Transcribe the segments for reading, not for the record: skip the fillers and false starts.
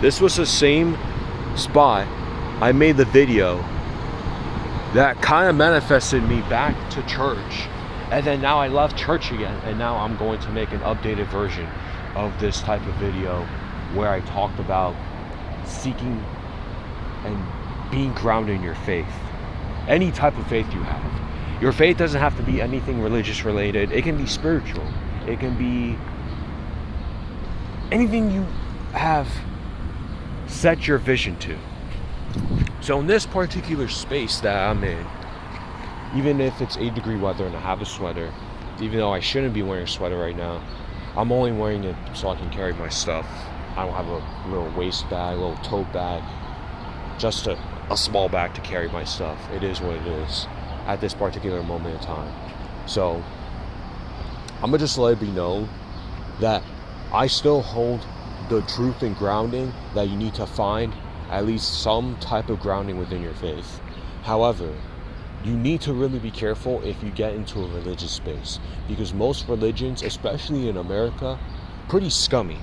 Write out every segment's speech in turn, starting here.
This was the same spot I made the video that kind of manifested me back to church. And then now I left church again, and now I'm going to make an updated version of this type of video where I talked about seeking and being grounded in your faith. Any type of faith you have. Your faith doesn't have to be anything religious related. It can be spiritual. It can be anything you have set your vision to. So in this particular space that I'm in, even if it's 8-degree weather and I have a sweater, even though I shouldn't be wearing a sweater right now, I'm only wearing it so I can carry my stuff. I don't have a little waist bag, a little tote bag, just a small bag to carry my stuff. It is what it is at this particular moment in time. So I'm gonna just let it be known that I still hold the truth and grounding that you need to find at least some type of grounding within your faith. However, you need to really be careful if you get into a religious space, because most religions, especially in America, pretty scummy.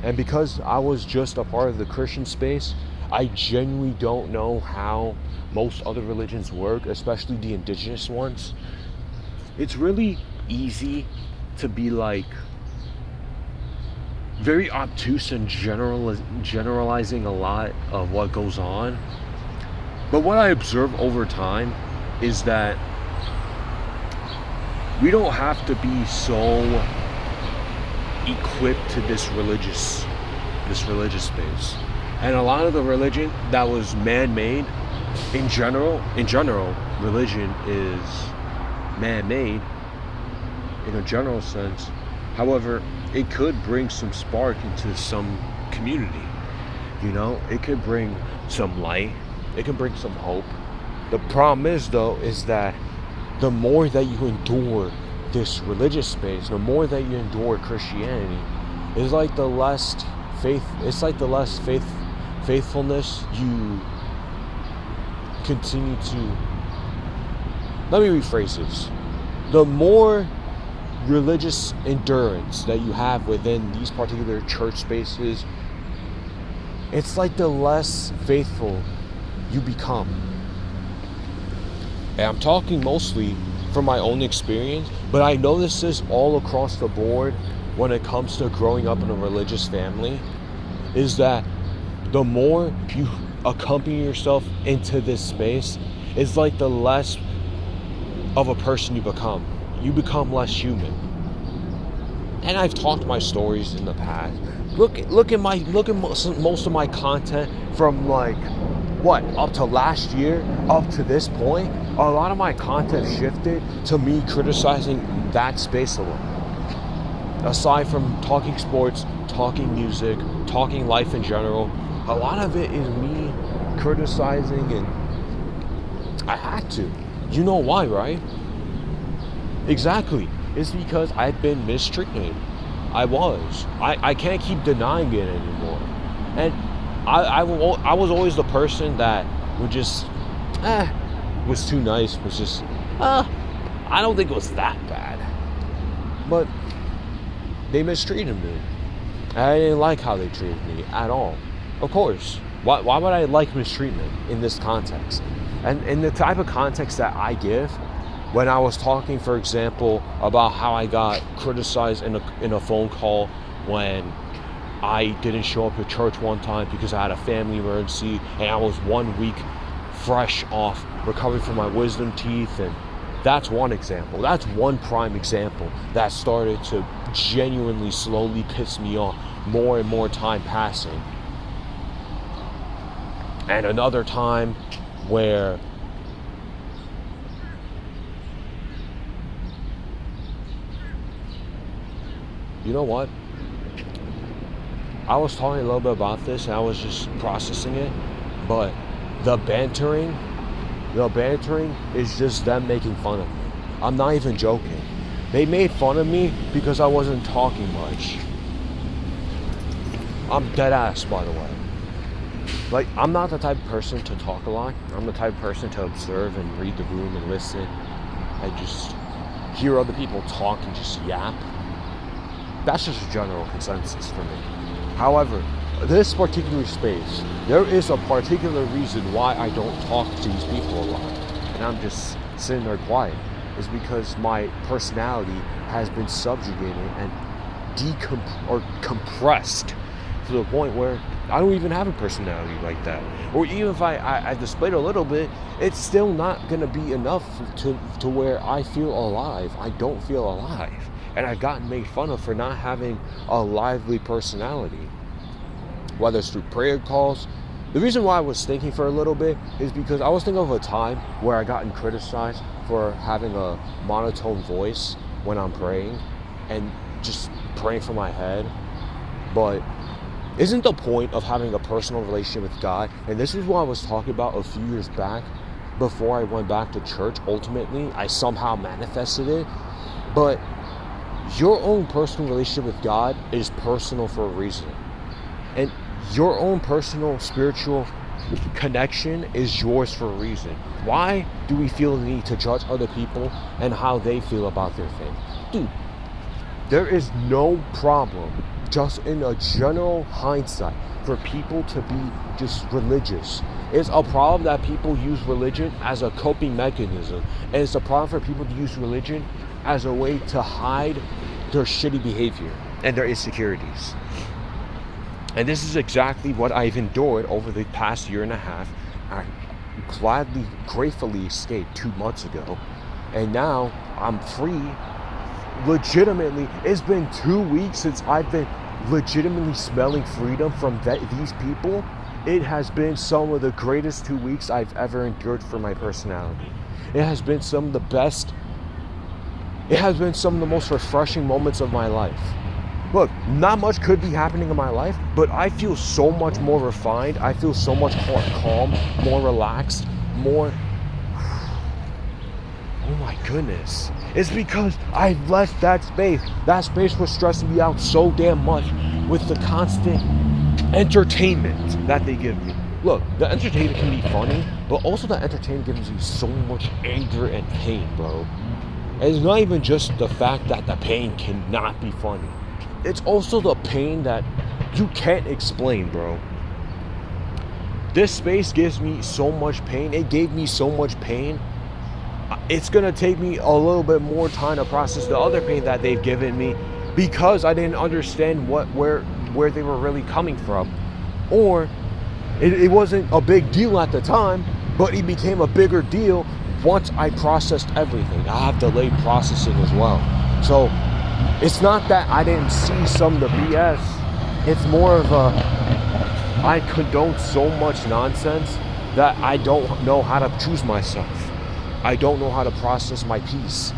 And because I was just a part of the Christian space, I genuinely don't know how most other religions work, especially the indigenous ones. It's really easy to be like very obtuse and generalizing a lot of what goes on. But what I observe over time is that we don't have to be so equipped to this religious space. And a lot of the religion that was man-made, in general, religion is man-made in a general sense. However, it could bring some spark into some community. You know, it could bring some light. It can bring some hope. The problem is, though, is that the more that you endure this religious space, the more that you endure Christianity, it's like the less faithfulness you continue to. Let me rephrase this. The more religious endurance that you have within these particular church spaces, it's like the less faithful you become. And I'm talking mostly from my own experience, but I notice this all across the board when it comes to growing up in a religious family, is that the more you accompany yourself into this space, it's like the less of a person you become. You become less human. And I've talked my stories in the past. Look at most of my content from like up to last year, up to this point. A lot of my content shifted to me criticizing that space alone. Aside from talking sports, talking music, talking life in general, a lot of it is me criticizing, and I had to. You know why, right? Exactly. It's because I've been mistreated. I can't keep denying it anymore. And I was always the person that would just, was too nice, was just, I don't think it was that bad. But they mistreated me. I didn't like how they treated me at all. Of course. Why would I like mistreatment in this context? And in the type of context that I give, when I was talking, for example, about how I got criticized in a phone call when I didn't show up at church one time because I had a family emergency and I was 1 week fresh off recovering from my wisdom teeth, and that's one example. That's one prime example that started to genuinely slowly piss me off more and more time passing. And another time where you know what? I was talking a little bit about this and I was just processing it, but the bantering is just them making fun of me. I'm not even joking. They made fun of me because I wasn't talking much. I'm dead ass, by the way. Like, I'm not the type of person to talk a lot. I'm the type of person to observe and read the room and listen and just hear other people talk and just yap. That's just a general consensus for me. However, this particular space, there is a particular reason why I don't talk to these people a lot, and I'm just sitting there quiet. Is because my personality has been subjugated and compressed to the point where I don't even have a personality like that. Or even if I displayed a little bit, it's still not going to be enough to where I feel alive. I don't feel alive. And I've gotten made fun of for not having a lively personality. Whether it's through prayer calls. The reason why I was thinking for a little bit is because I was thinking of a time where I gotten criticized for having a monotone voice when I'm praying and just praying from my head. But isn't the point of having a personal relationship with God, and this is what I was talking about a few years back before I went back to church, ultimately, I somehow manifested it, but your own personal relationship with God is personal for a reason. And your own personal spiritual connection is yours for a reason. Why do we feel the need to judge other people and how they feel about their faith? Dude, there is no problem, just in a general hindsight, for people to be just religious. It's a problem that people use religion as a coping mechanism. And it's a problem for people to use religion as a way to hide their shitty behavior and their insecurities. And this is exactly what I've endured over the past year and a half. I gratefully escaped 2 months ago. And now I'm free. Legitimately, it's been 2 weeks since I've been legitimately smelling freedom from these people. It has been some of the greatest 2 weeks I've ever endured for my personality. It has been some of the best. It has been some of the most refreshing moments of my life. Look, not much could be happening in my life, but I feel so much more refined. I feel so much more calm, more relaxed, more... Oh my goodness. It's because I left that space. That space was stressing me out so damn much with the constant entertainment that they give me. Look, the entertainment can be funny, but also the entertainment gives you so much anger and pain, bro. And it's not even just the fact that the pain cannot be funny. It's also the pain that you can't explain, bro. This space gives me so much pain. It gave me so much pain. It's gonna take me a little bit more time to process the other pain that they've given me because I didn't understand where they were really coming from. Or it wasn't a big deal at the time, but it became a bigger deal once I processed everything. I have delayed processing as well. So it's not that I didn't see some of the BS. It's more of I condone so much nonsense that I don't know how to choose myself. I don't know how to process my peace.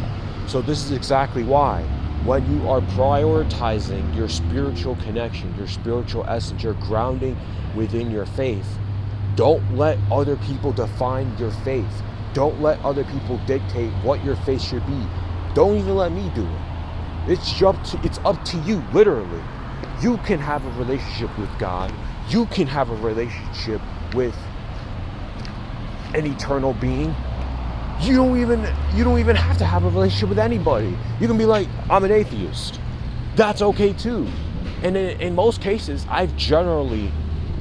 So this is exactly why when you are prioritizing your spiritual connection, your spiritual essence, your grounding within your faith, don't let other people define your faith. Don't let other people dictate what your faith should be. Don't even let me do it. It's up to you, literally. You can have a relationship with God. You can have a relationship with an eternal being. You don't even have to have a relationship with anybody. You can be like, I'm an atheist. That's okay too. And in most cases, I've generally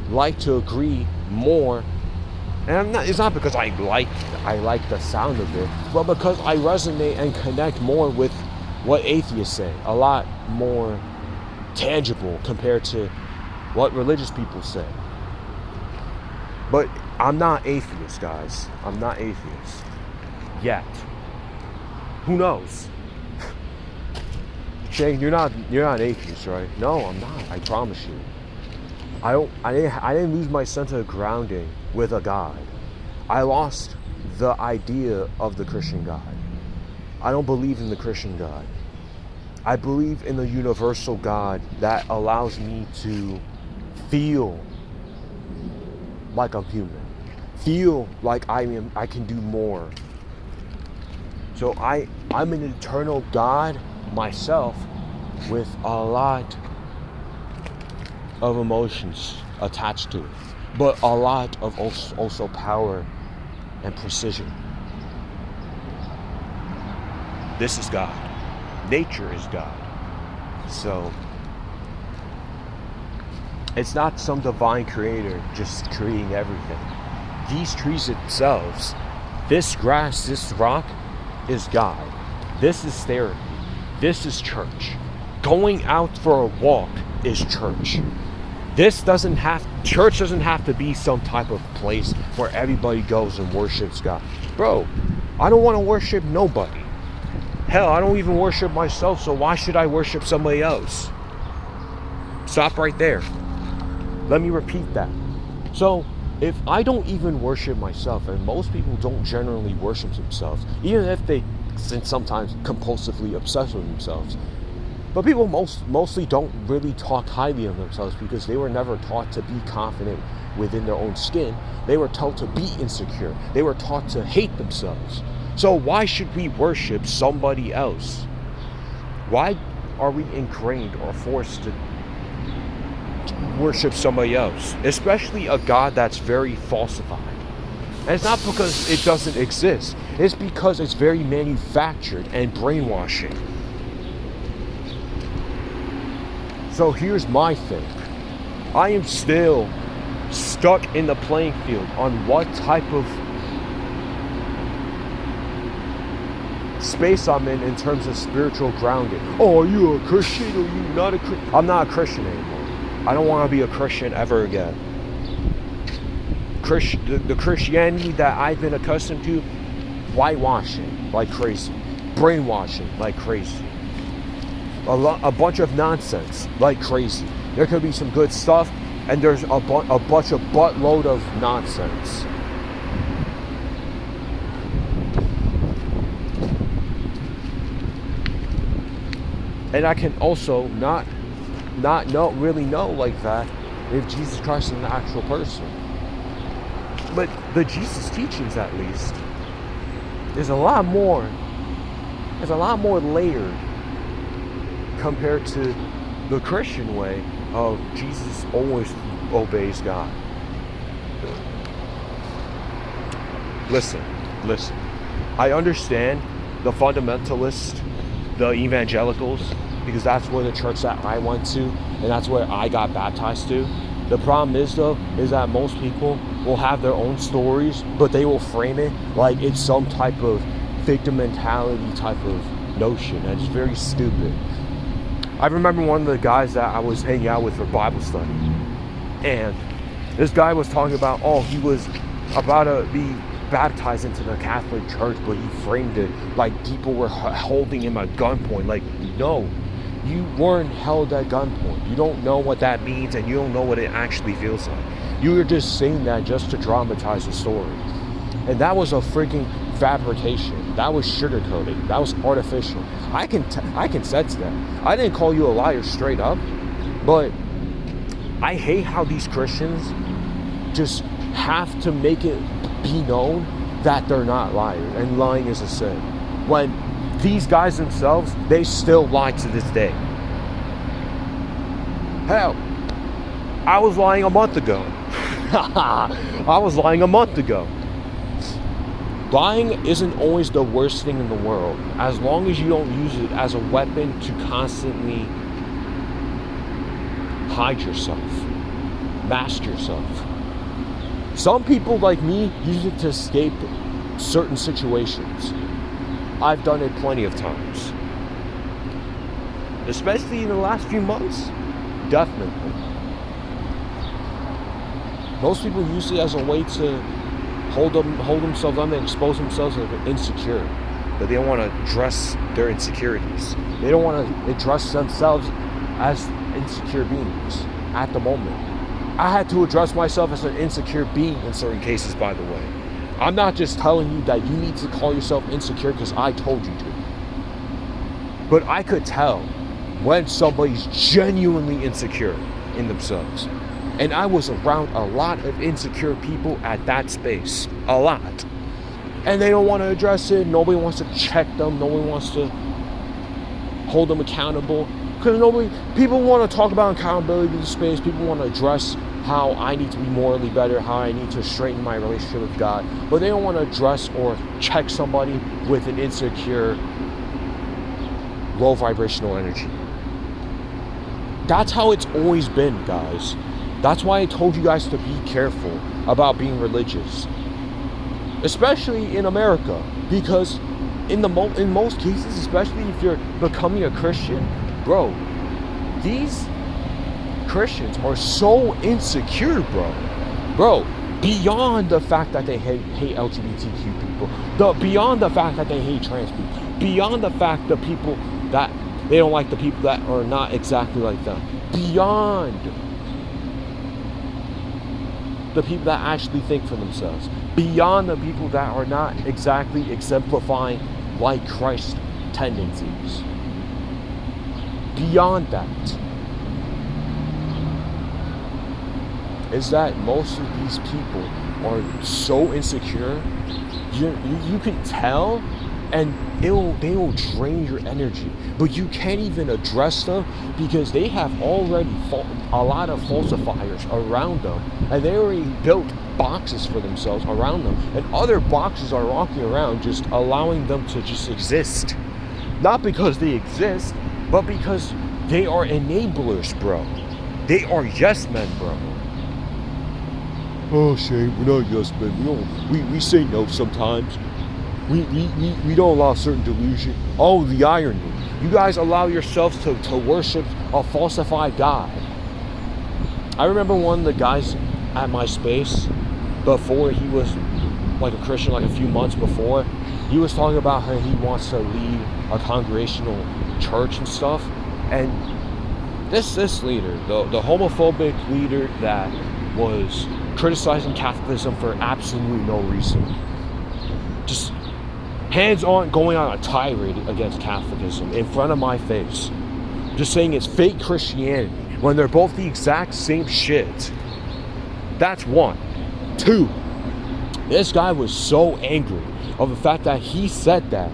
liked to agree more. And it's not because I like the sound of it, but because I resonate and connect more with what atheists say. A lot more tangible compared to what religious people say. But I'm not atheist, guys. I'm not atheist. Yet. Who knows? Shane, you're not an atheist, right? No, I'm not. I promise you. I didn't lose my sense of grounding with a God. I lost the idea of the Christian God. I don't believe in the Christian God. I believe in the universal God that allows me to feel like I'm human. Feel like I can do more. So I'm an eternal God myself with a lot of emotions attached to it, but a lot of also power and precision. This is God. Nature is God. So It's not some divine creator just creating everything. These trees themselves, this grass, this rock is God. This is therapy. This is church. Going out for a walk is church. Church doesn't have to be some type of place where everybody goes and worships God. Bro, I don't want to worship nobody. Hell, I don't even worship myself, so why should I worship somebody else? Stop right there. Let me repeat that. So, if I don't even worship myself, and most people don't generally worship themselves, even if they sometimes compulsively obsess with themselves, but people mostly don't really talk highly of themselves because they were never taught to be confident within their own skin. They were taught to be insecure. They were taught to hate themselves. So why should we worship somebody else? Why are we ingrained or forced to worship somebody else? Especially a God that's very falsified. And it's not because it doesn't exist. It's because it's very manufactured and brainwashing. So here's my thing. I am still stuck in the playing field on what type of space I'm in terms of spiritual grounding. Oh, are you a Christian? Are you not a Christian? I'm not a Christian anymore. I don't want to be a Christian ever again. The Christianity that I've been accustomed to, whitewashing like crazy, brainwashing like crazy, a bunch of nonsense like crazy. There could be some good stuff, and there's a bunch of buttload of nonsense. And I can also not really know like that if Jesus Christ is an actual person. But the Jesus teachings, at least, is a lot more layered compared to the Christian way of Jesus always obeys God. Listen. I understand the fundamentalists, the evangelicals, because that's where the church that I went to, and that's where I got baptized to. The problem is, though, is that most people will have their own stories, but they will frame it like it's some type of victim mentality type of notion. That's very stupid. I remember one of the guys that I was hanging out with for Bible study, and this guy was talking about, he was about to be baptized into the Catholic Church, but he framed it like people were holding him at gunpoint. Like, no, you weren't held at gunpoint. You don't know what that means, and you don't know what it actually feels like. You were just saying that just to dramatize the story. And that was a freaking fabrication. That was sugarcoating. That was artificial. I can sense that. I didn't call you a liar straight up, but I hate how these Christians just have to make it be known that they're not liars, and lying is a sin. When these guys themselves, they still lie to this day. Hell, I was lying a month ago. Lying isn't always the worst thing in the world, as long as you don't use it as a weapon to constantly hide yourself, mask yourself. Some people like me use it to escape certain situations. I've done it plenty of times. Especially in the last few months, definitely. Most people use it as a way to hold themselves up and expose themselves as insecure. But they don't want to address their insecurities. They don't want to address themselves as insecure beings at the moment. I had to address myself as an insecure being in certain cases, by the way. I'm not just telling you that you need to call yourself insecure because I told you to. But I could tell when somebody's genuinely insecure in themselves. And I was around a lot of insecure people at that space. A lot. And they don't want to address it. Nobody wants to check them. Nobody wants to hold them accountable. Because people want to talk about accountability in the space. People want to address how I need to be morally better, how I need to straighten my relationship with God. But they don't want to address or check somebody with an insecure, low vibrational energy. That's how it's always been, guys. That's why I told you guys to be careful about being religious, especially in America, because in most cases, especially if you're becoming a Christian, bro, these Christians are so insecure, bro, beyond the fact that they hate LGBTQ people, beyond the fact that they hate trans people, beyond the fact that people that they don't like the people that are not exactly like them, beyond the people that actually think for themselves, beyond the people that are not exactly exemplifying like Christ tendencies, beyond that, is that most of these people are so insecure. You can tell, and they will drain your energy, but you can't even address them because they have already a lot of falsifiers around them, and they already built boxes for themselves around them, and other boxes are walking around just allowing them to just exist, not because they exist, but because they are enablers, bro. They are yes men, bro. Oh, Shane, we're not yes men. We say no sometimes. We don't allow certain delusion. Oh, the irony. You guys allow yourselves to worship a falsified God. I remember one of the guys at my space, before he was like a Christian, like a few months before, he was talking about how he wants to lead a congregational church and stuff. And this leader, the homophobic leader that was criticizing Catholicism for absolutely no reason, just hands on going on a tirade against Catholicism in front of my face, just saying it's fake Christianity when they're both the exact same shit. That's one. Two, this guy was so angry of the fact that he said that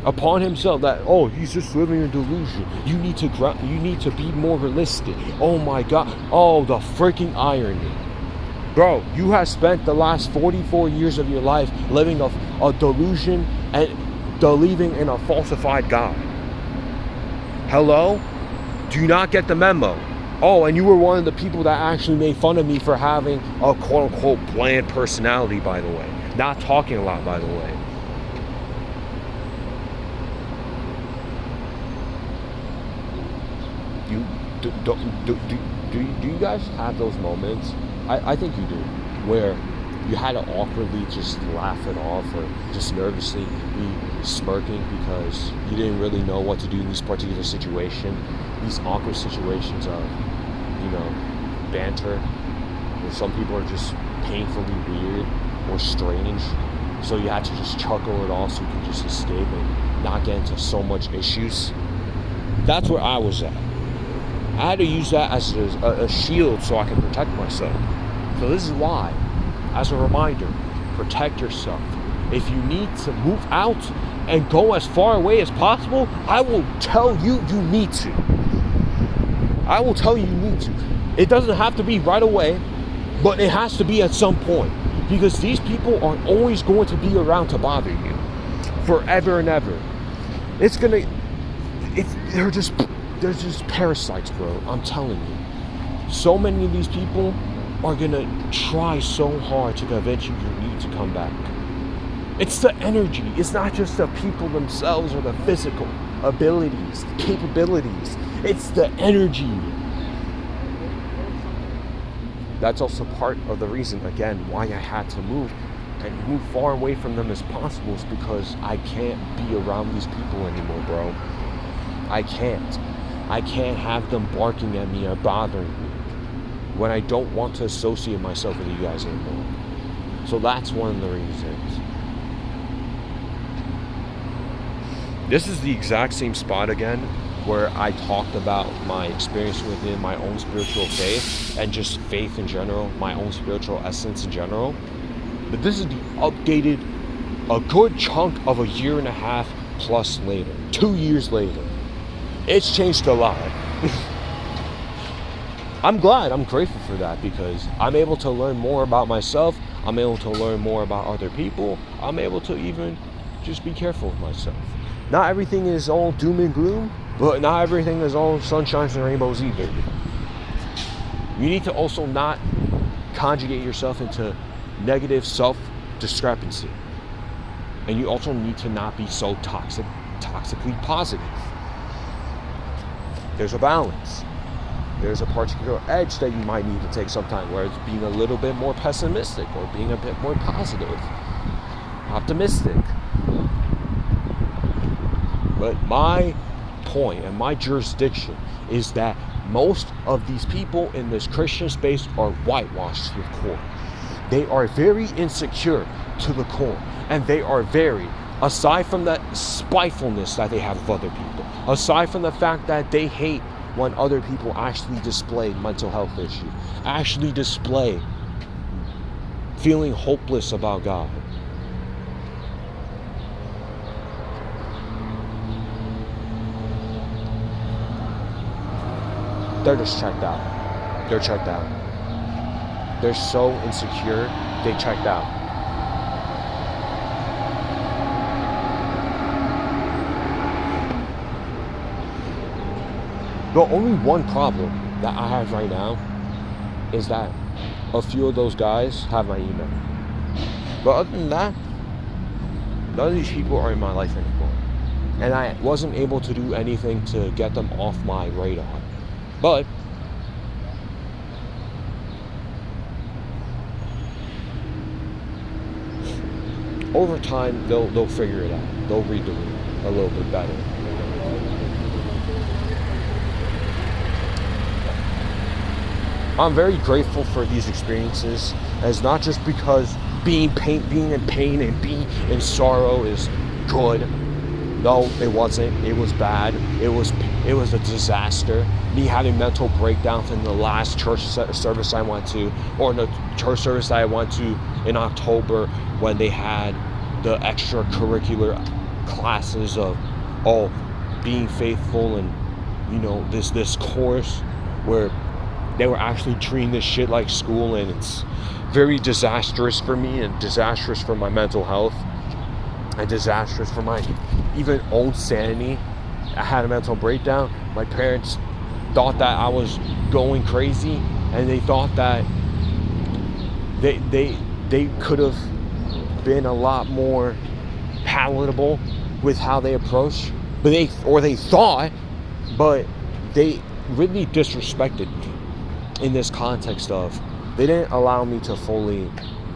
upon himself, that, oh, he's just living in delusion. You need to be more realistic. Oh my God. Oh, the freaking irony. Bro, you have spent the last 44 years of your life living a delusion and believing in a falsified God. Hello? Do you not get the memo? Oh, and you were one of the people that actually made fun of me for having a quote-unquote bland personality, by the way. Not talking a lot, by the way. Do you guys have those moments? I think you do, where you had to awkwardly just laugh it off or just nervously be smirking because you didn't really know what to do in this particular situation, these awkward situations of, banter, where some people are just painfully weird or strange, so you had to just chuckle it off so you can just escape and not get into so much issues. That's where I was at. I had to use that as a shield so I can protect myself. So this is why, as a reminder, protect yourself. If you need to move out and go as far away as possible, I will tell you need to. I will tell you need to. It doesn't have to be right away, but it has to be at some point. Because these people are always going to be around to bother you. Forever and ever. They're just parasites, bro. I'm telling you. So many of these people are gonna try so hard to convince you need to come back. It's the energy. It's not just the people themselves or the physical abilities, capabilities. It's the energy. That's also part of the reason, again, why I had to move and move far away from them as possible, is because I can't be around these people anymore, bro. I can't have them barking at me or bothering me when I don't want to associate myself with you guys anymore. So that's one of the reasons. This is the exact same spot again where I talked about my experience within my own spiritual faith and just faith in general, my own spiritual essence in general. But this is the updated, a good chunk of a year and a half plus later, 2 years later. It's changed a lot. I'm glad, I'm grateful for that, because I'm able to learn more about myself. I'm able to learn more about other people. I'm able to even just be careful with myself. Not everything is all doom and gloom, but not everything is all sunshines and rainbows either. You need to also not conjugate yourself into negative self-discrepancy. And you also need to not be so toxically positive. There's a balance. There's a particular edge that you might need to take sometime, where it's being a little bit more pessimistic or being a bit more positive, optimistic. But my point and my jurisdiction is that most of these people in this Christian space are whitewashed to the core. They are very insecure to the core. And they are very, aside from that spitefulness that they have of other people, aside from the fact that they hate when other people actually display mental health issues, actually display feeling hopeless about God. They're just checked out. They're checked out. They're so insecure, they checked out. The only one problem that I have right now is that a few of those guys have my email. But other than that, none of these people are in my life anymore. And I wasn't able to do anything to get them off my radar. But over time, they'll figure it out. They'll read the room a little bit better. I'm very grateful for these experiences, as not just because being in pain and being in sorrow is good. No, it wasn't. It was bad. It was a disaster. Me having mental breakdowns in the last church service I went to, or the church service I went to in October, when they had the extracurricular classes of being faithful, and this course where they were actually treating this shit like school, and it's very disastrous for me and disastrous for my mental health and disastrous for my even own sanity. I had a mental breakdown. My parents thought that I was going crazy, and they thought that they could have been a lot more palatable with how they approached, but they thought, but they really disrespected me in this context of, they didn't allow me to fully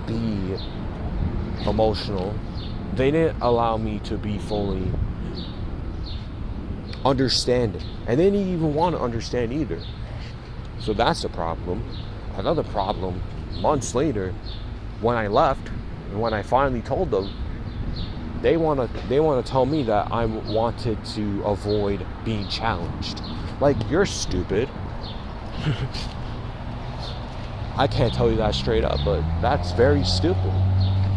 be emotional. They didn't allow me to be fully understanding. And they didn't even want to understand either. So that's a problem. Another problem, months later, when I left, and when I finally told them, they want to tell me that I wanted to avoid being challenged. Like, you're stupid. I can't tell you that straight up, but that's very stupid.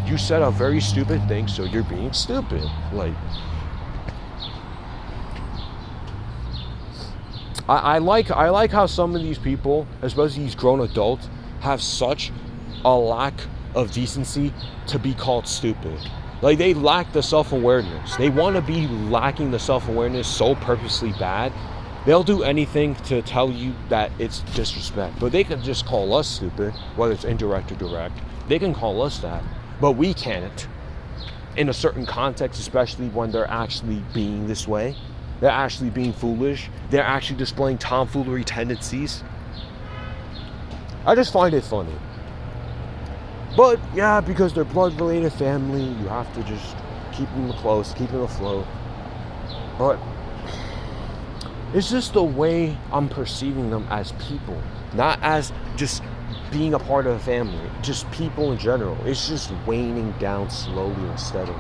You said a very stupid thing, so you're being stupid. Like, I like how some of these people, especially these grown adults, have such a lack of decency to be called stupid. Like, they lack the self-awareness. They want to be lacking the self-awareness so purposely bad. They'll do anything to tell you that it's disrespect. But they can just call us stupid, whether it's indirect or direct. They can call us that. But we can't. In a certain context, especially when they're actually being this way. They're actually being foolish. They're actually displaying tomfoolery tendencies. I just find it funny. But yeah, because they're blood-related family, you have to just keep them close, keep them afloat. But it's just the way I'm perceiving them as people, not as just being a part of a family, just people in general. It's just waning down slowly and steadily.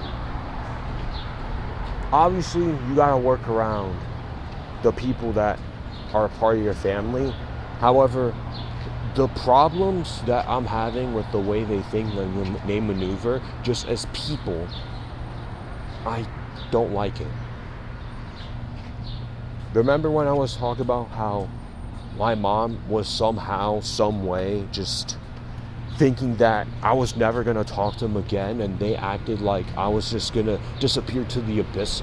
Obviously, you gotta work around the people that are a part of your family. However, the problems that I'm having with the way they think, they maneuver, just as people, I don't like it. Remember when I was talking about how my mom was somehow, some way, just thinking that I was never going to talk to them again, and they acted like I was just going to disappear to the abyss?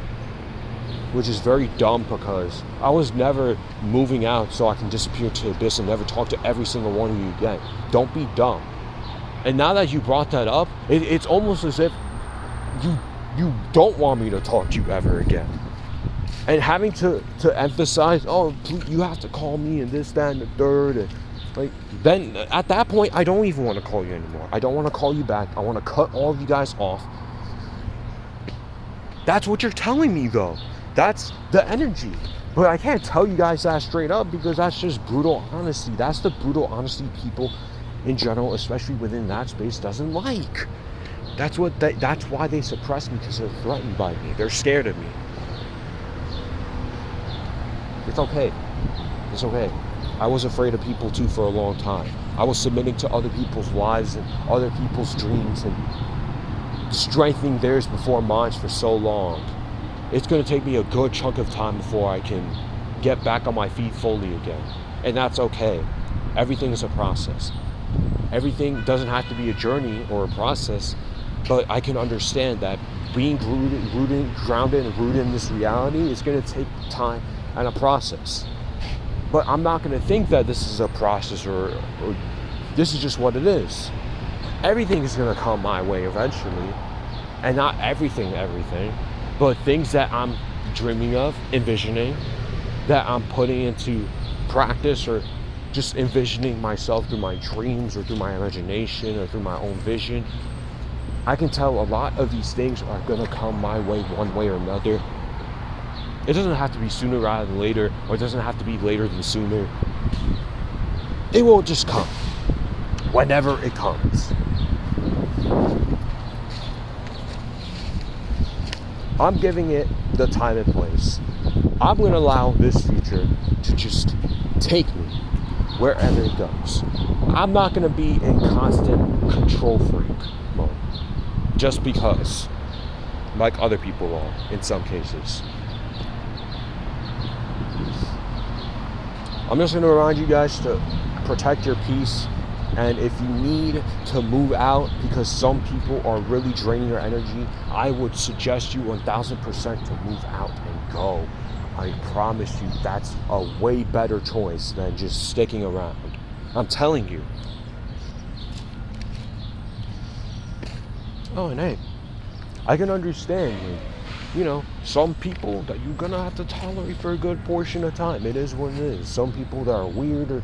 which is very dumb because I was never moving out so I can disappear to the abyss and never talk to every single one of you again. Don't be dumb. And now that you brought that up, it's almost as if you don't want me to talk to you ever again. And having to emphasize, oh, please, you have to call me and this, that, and the third. And like, then at that point, I don't even want to call you anymore. I don't want to call you back. I want to cut all of you guys off. That's what you're telling me, though. That's the energy. But I can't tell you guys that straight up because that's just brutal honesty. That's the brutal honesty people in general, especially within that space, doesn't like. That's why they suppress me, because they're threatened by me. They're scared of me. It's okay. It's okay. I was afraid of people too for a long time. I was submitting to other people's lives and other people's dreams and strengthening theirs before mine for so long. It's going to take me a good chunk of time before I can get back on my feet fully again. And that's okay. Everything is a process. Everything doesn't have to be a journey or a process, but I can understand that being grounded and rooted in this reality is going to take time and a process. But I'm not going to think that this is a process or this is just what it is. Everything is going to come my way eventually. And not everything, but things that I'm dreaming of, envisioning, that I'm putting into practice, or just envisioning myself through my dreams or through my imagination or through my own vision. I can tell a lot of these things are going to come my way one way or another. It doesn't have to be sooner rather than later, or it doesn't have to be later than sooner. It will just come whenever it comes. I'm giving it the time and place. I'm going to allow this future to just take me wherever it goes. I'm not going to be in constant control freak mode just because, like other people are in some cases. I'm just going to remind you guys to protect your peace. And if you need to move out because some people are really draining your energy, I would suggest you 1000% to move out and go. I promise you that's a way better choice than just sticking around. I'm telling you. Oh, and hey, I can understand, some people that you're gonna have to tolerate for a good portion of time. It is what it is. Some people that are weird,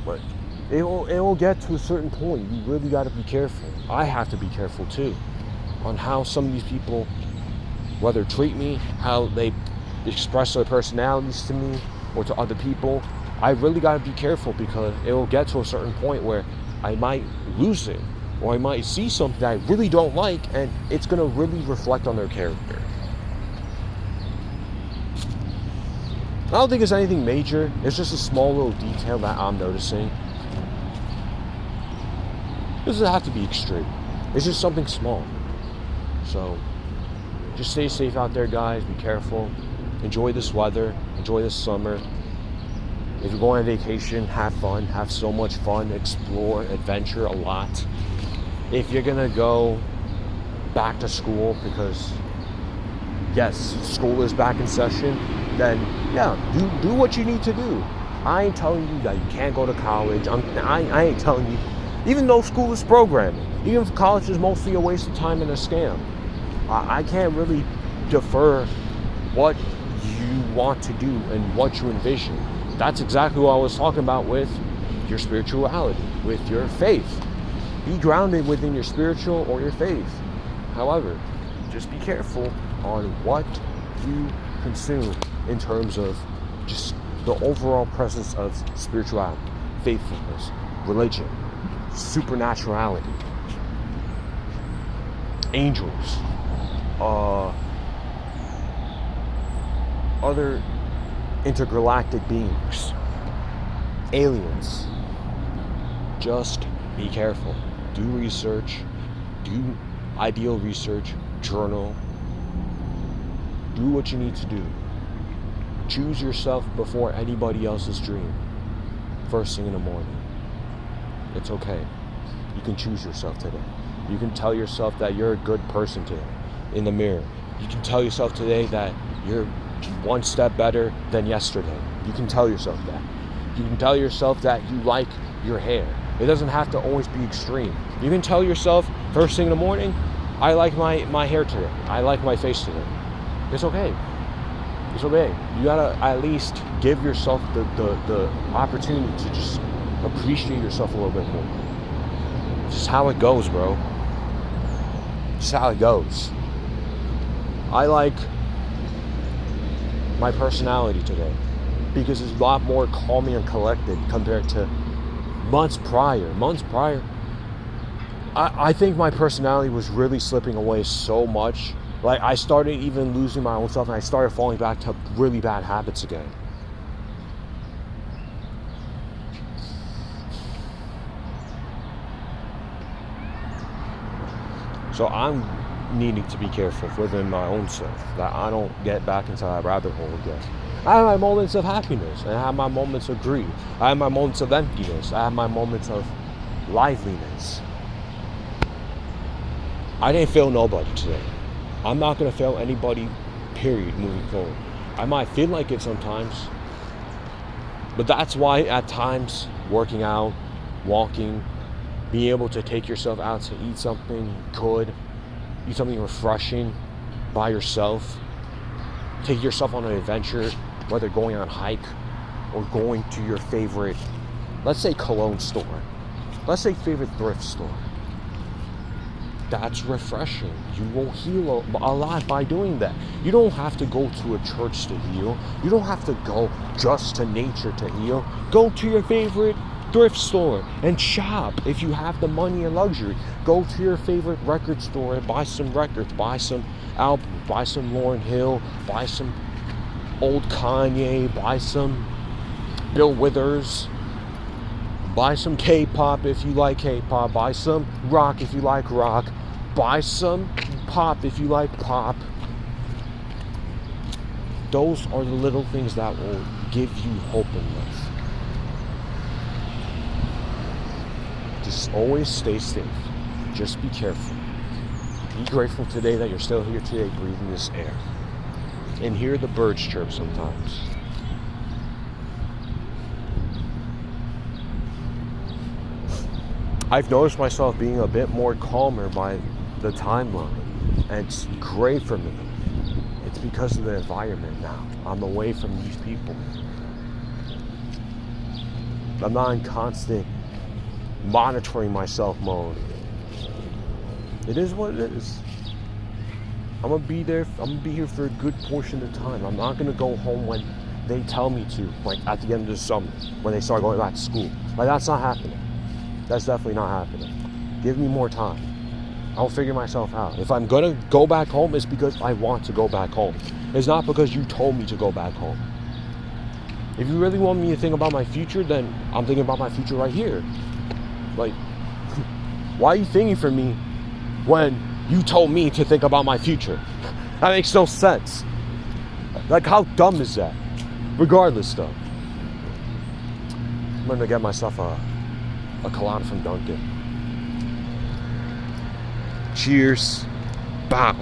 but it will get to a certain point. You really got to be careful. I have to be careful too on how some of these people, whether treat me, how they express their personalities to me or to other people. I really got to be careful because it will get to a certain point where I might lose it, or I might see something that I really don't like, and it's going to really reflect on their character. I don't think it's anything major. It's just a small little detail that I'm noticing. It doesn't have to be extreme. It's just something small. So, just stay safe out there, guys. Be careful. Enjoy this weather. Enjoy this summer. If you're going on vacation, have fun. Have so much fun. Explore, adventure a lot. If you're going to go back to school because, yes, school is back in session, then, yeah, do what you need to do. I ain't telling you that you can't go to college. I ain't telling you, even though school is programming, even if college is mostly a waste of time and a scam, I can't really defer what you want to do and what you envision. That's exactly what I was talking about with your spirituality, with your faith. Be grounded within your spiritual or your faith. However, just be careful on what you consume in terms of just the overall presence of spirituality, faithfulness, religion, supernaturality, angels, other intergalactic beings, aliens. Just be careful. Do research. Do ideal research. Journal. Do what you need to do. Choose yourself before anybody else's dream. First thing in the morning. It's okay. You can choose yourself today. You can tell yourself that you're a good person today in the mirror. You can tell yourself today that you're one step better than yesterday. You can tell yourself that. You can tell yourself that you like your hair. It doesn't have to always be extreme. You can tell yourself first thing in the morning, I like my hair today. I like my face today. It's okay. It's okay. You gotta at least give yourself the opportunity to just appreciate yourself a little bit more. It's just how it goes, bro. It's how it goes. I like my personality today because it's a lot more calming and collected compared to months prior. I think my personality was really slipping away so much. Like, I started even losing my own self, and I started falling back to really bad habits again. So I'm needing to be careful within my own self that I don't get back into that rabbit hole again. I have my moments of happiness, and I have my moments of grief. I have my moments of emptiness. I have my moments of liveliness. I didn't fail nobody today. I'm not going to fail anybody, period, moving forward. I might feel like it sometimes, but that's why at times working out, walking, being able to take yourself out to eat something good, eat something refreshing by yourself, take yourself on an adventure, whether going on a hike or going to your favorite, let's say cologne store, let's say favorite thrift store. That's refreshing. You will heal a lot by doing that. You don't have to go to a church to heal. You don't have to go just to nature to heal. Go to your favorite thrift store and shop if you have the money and luxury. Go to your favorite record store and buy some records, buy some albums, buy some Lauryn Hill, buy some old Kanye, buy some Bill Withers, buy some K-pop if you like K-pop, buy some rock if you like rock, buy some pop if you like pop. Those are the little things that will give you hope in life. Just always stay safe. Just be careful. Be grateful today that you're still here today breathing this air. And hear the birds chirp sometimes. I've noticed myself being a bit more calmer by the timeline. And it's great for me. It's because of the environment now. I'm away from these people. I'm not in constant monitoring myself mode. It is what it is. I'm gonna be there. I'm gonna be here for a good portion of the time. I'm not gonna go home when they tell me to, like at the end of the summer, when they start going back to school. Like, that's not happening. That's definitely not happening. Give me more time. I'll figure myself out. If I'm gonna go back home, it's because I want to go back home. It's not because you told me to go back home. If you really want me to think about my future, then I'm thinking about my future right here. Like, why are you thinking for me when you told me to think about my future? That makes no sense. Like, how dumb is that? Regardless, though. I'm gonna get myself a colada from Dunkin'. Cheers. Bow.